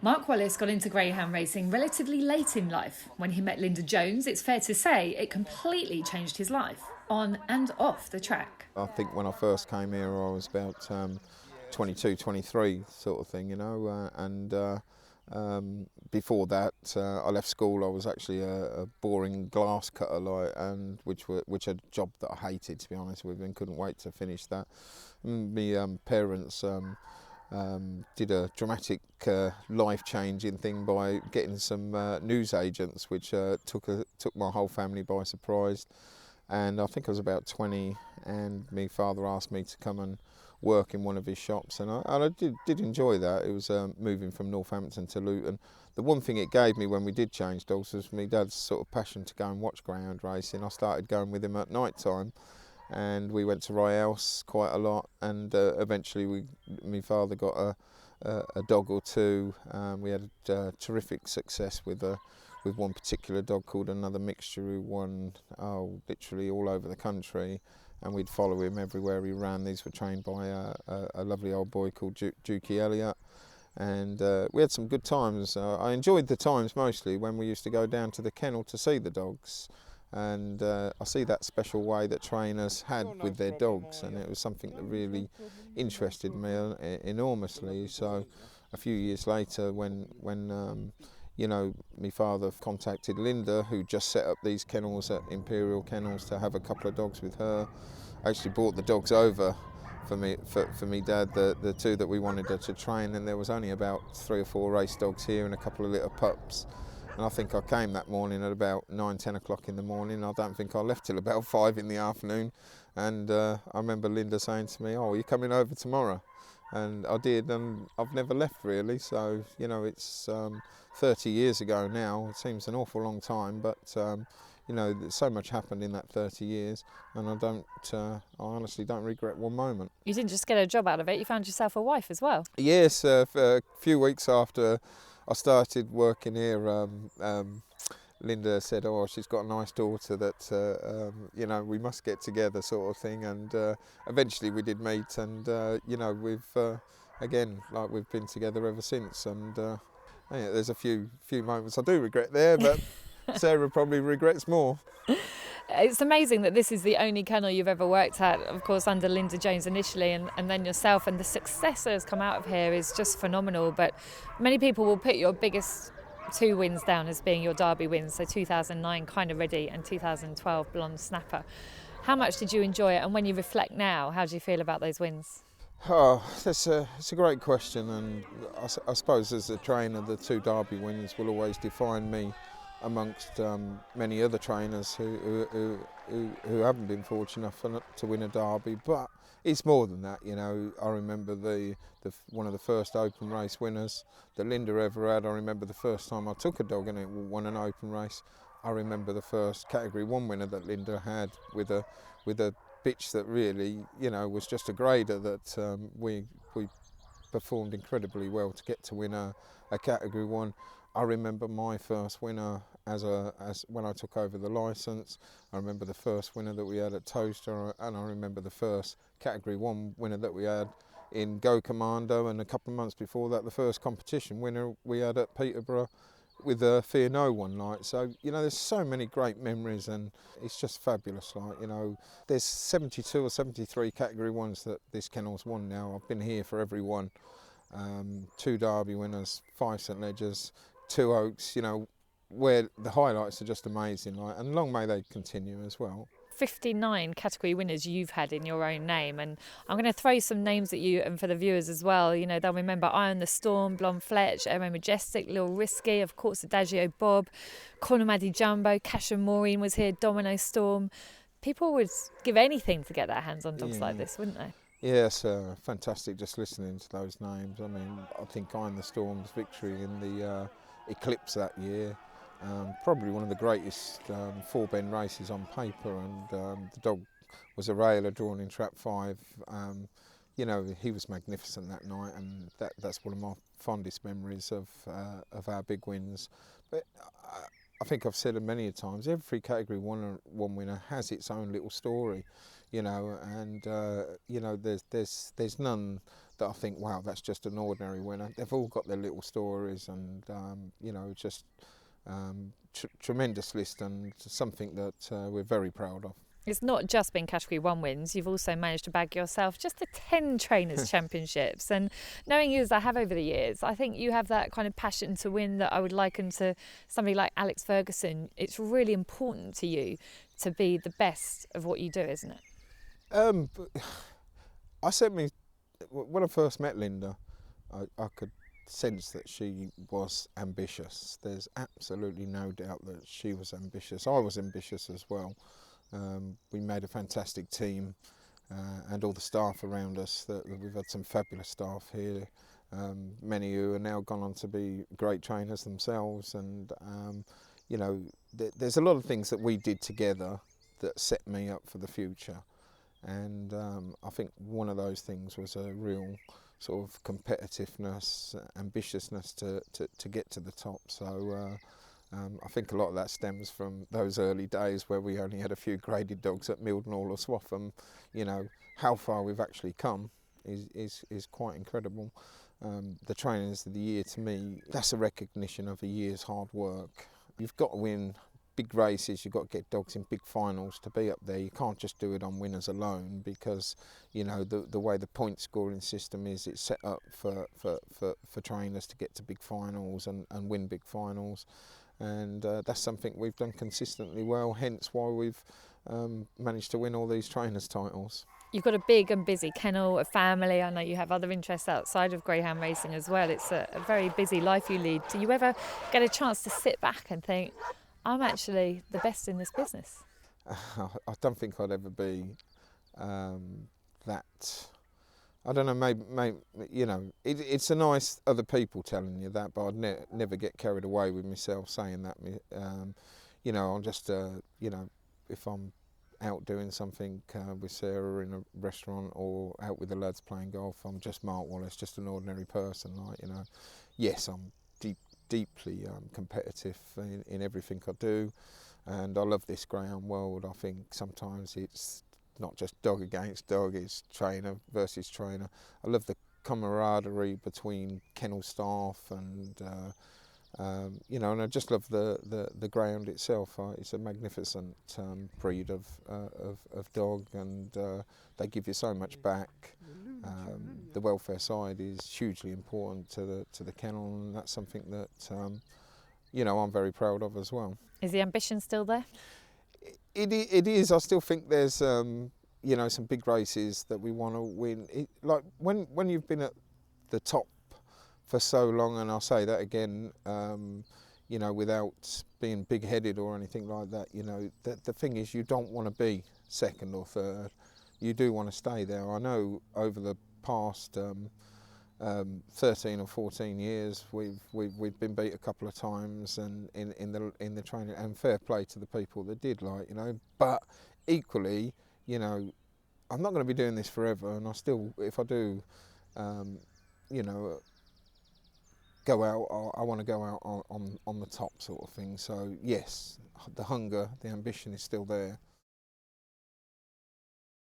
Mark Wallis got into greyhound racing relatively late in life. When he met Linda Jones, it's fair to say it completely changed his life, on and off the track. I think when I first came here I was about 22, 23 sort of thing, before that I left school. I was actually a boring glass cutter, which a job that I hated, to be honest with you, and couldn't wait to finish that. My parents did a dramatic life-changing thing by getting some news agents, which took my whole family by surprise. And I think I was about 20, and my father asked me to come and work in one of his shops, and I did enjoy that. It was moving from Northampton to Luton. The one thing it gave me when we did change dogs was my dad's sort of passion to go and watch greyhound racing. I started going with him at night time, and we went to House quite a lot, and eventually my father got a dog or two. We had terrific success with one particular dog called Another Mixture, who won literally all over the country, and we'd follow him everywhere he ran. These were trained by a lovely old boy called Dukey Elliott, and we had some good times. I enjoyed the times mostly when we used to go down to the kennel to see the dogs, and I see that special way that trainers had with their dogs, and it was something that really interested me enormously. So a few years later, when my father contacted Linda, who just set up these kennels at Imperial Kennels, to have a couple of dogs with her. I actually brought the dogs over for me dad, the two that we wanted her to train, and there was only about 3 or 4 race dogs here and a couple of little pups. And I think I came that morning at about 9-10 o'clock in the morning. I don't think I left till about 5 in the afternoon. And I remember Linda saying to me, "Oh, are you coming over tomorrow?" And I did, and I've never left really. So it's 30 years ago now. It seems an awful long time, but so much happened in that 30 years, and I honestly don't regret one moment. You didn't just get a job out of it, you found yourself a wife as well. Yes, a few weeks after I started working here, Linda said, "Oh, she's got a nice daughter that we must get together," sort of thing. And eventually we did meet, and we've been together ever since. And there's a few moments I do regret there, but Sarah probably regrets more. It's amazing that this is the only kennel you've ever worked at, of course under Linda Jones initially, and then yourself, and the success that has come out of here is just phenomenal. But many people will put your biggest 2 wins down as being your Derby wins, so 2009 Kind of Ready and 2012 Blonde Snapper. How much did you enjoy it, and when you reflect now, how do you feel about those wins? Oh, it's a great question, and I suppose as a trainer, the 2 Derby wins will always define me amongst many other trainers who haven't been fortunate enough to win a Derby. But it's more than that, I remember one of the first open race winners that Linda ever had. I remember the first time I took a dog and it won an open race. I remember the first Category 1 winner that Linda had with a bitch that really, was just a grader that we performed incredibly well to get to win a Category 1. I remember my first winner as when I took over the licence. I remember the first winner that we had at Toaster, and I remember the first Category 1 winner that we had in Go Commando, and a couple of months before that the first competition winner we had at Peterborough with Fear No One. So there's so many great memories, and it's just fabulous. There's 72 or 73 Category 1s that this kennel's won now. I've been here for every one. 2 Derby winners, 5 St Ledgers, 2 Oaks, where the highlights are just amazing, and long may they continue as well. 59 category winners you've had in your own name, and I'm going to throw some names at you and for the viewers as well. They'll remember Eye on the Storm, Blonde Fletch, Aero Majestic, Lil Risky, of course Adagio Bob, Corner Maddie Jumbo, Cash and Maureen was here, Domino Storm. People would give anything to get their hands on dogs like this, wouldn't they? Yes, fantastic just listening to those names. I mean, I think Eye on the Storm's victory in the Eclipse that year, probably one of the greatest 4-bend races on paper, and the dog was a railer drawn in trap 5. He was magnificent that night, and that's one of my fondest memories of our big wins. But I think I've said it many times, every Category 1 winner has its own little story. you know, and you know, there's none that I think, wow, that's just an ordinary winner. They've all got their little stories, and you know, just tremendous list, and something that we're very proud of. It's not just been Category 1 wins, you've also managed to bag yourself just the 10 Trainers' Championships. And knowing you as I have over the years, I think you have that kind of passion to win that I would liken to somebody like Alex Ferguson. It's really important to you to be the best of what you do, isn't it? I certainly, when I first met Linda, I could sense that she was ambitious. There's absolutely no doubt that she was ambitious. I was ambitious as well. We made a fantastic team, and all the staff around us. We've had some fabulous staff here, many who are now gone on to be great trainers themselves. And you know, there's a lot of things that we did together that set me up for the future. And I think one of those things was a real sort of competitiveness, ambitiousness to get to the top. So I think a lot of that stems from those early days where we only had a few graded dogs at Mildenhall or Swaffham. You know, how far we've actually come is quite incredible. The Trainers of the Year, to me, that's a recognition of a year's hard work. You've got to win big races, you've got to get dogs in big finals to be up there. You can't just do it on winners alone, because you know the way the point scoring system is, it's set up for trainers to get to big finals and win big finals. And that's something we've done consistently well, hence why we've managed to win all these trainers' titles. You've got a big and busy kennel, a family. I know you have other interests outside of greyhound racing as well. It's a very busy life you lead. Do you ever get a chance to sit back and think, I'm actually the best in this business? I don't think I'd ever be that. I don't know, maybe you know, it's a nice other people telling you that, but I'd never get carried away with myself saying that. You know, I'm just, you know, if I'm out doing something with Sarah in a restaurant or out with the lads playing golf, I'm just Mark Wallis, just an ordinary person. Like, you know, yes, I'm deeply competitive in everything I do, and I love this greyhound world. I think sometimes it's not just dog against dog, it's trainer versus trainer. I love the camaraderie between kennel staff, and you know, and I just love the greyhound itself. It's a magnificent breed of dog, and they give you so much back. The welfare side is hugely important to the kennel, and that's something that you know, I'm very proud of as well. Is the ambition still there? It is. I still think there's you know, some big races that we want to win. Like when you've been at the top for so long, and I'll say that again, you know, without being big-headed or anything like that, you know, the thing is, you don't want to be second or third. You do want to stay there. I know over the past 13 or 14 years, we've been beat a couple of times, and in the training, and fair play to the people that did, like, you know. But equally, you know, I'm not going to be doing this forever, and I still, if I do, you know, go out, I want to go out on the top, sort of thing. So yes, the hunger, the ambition is still there.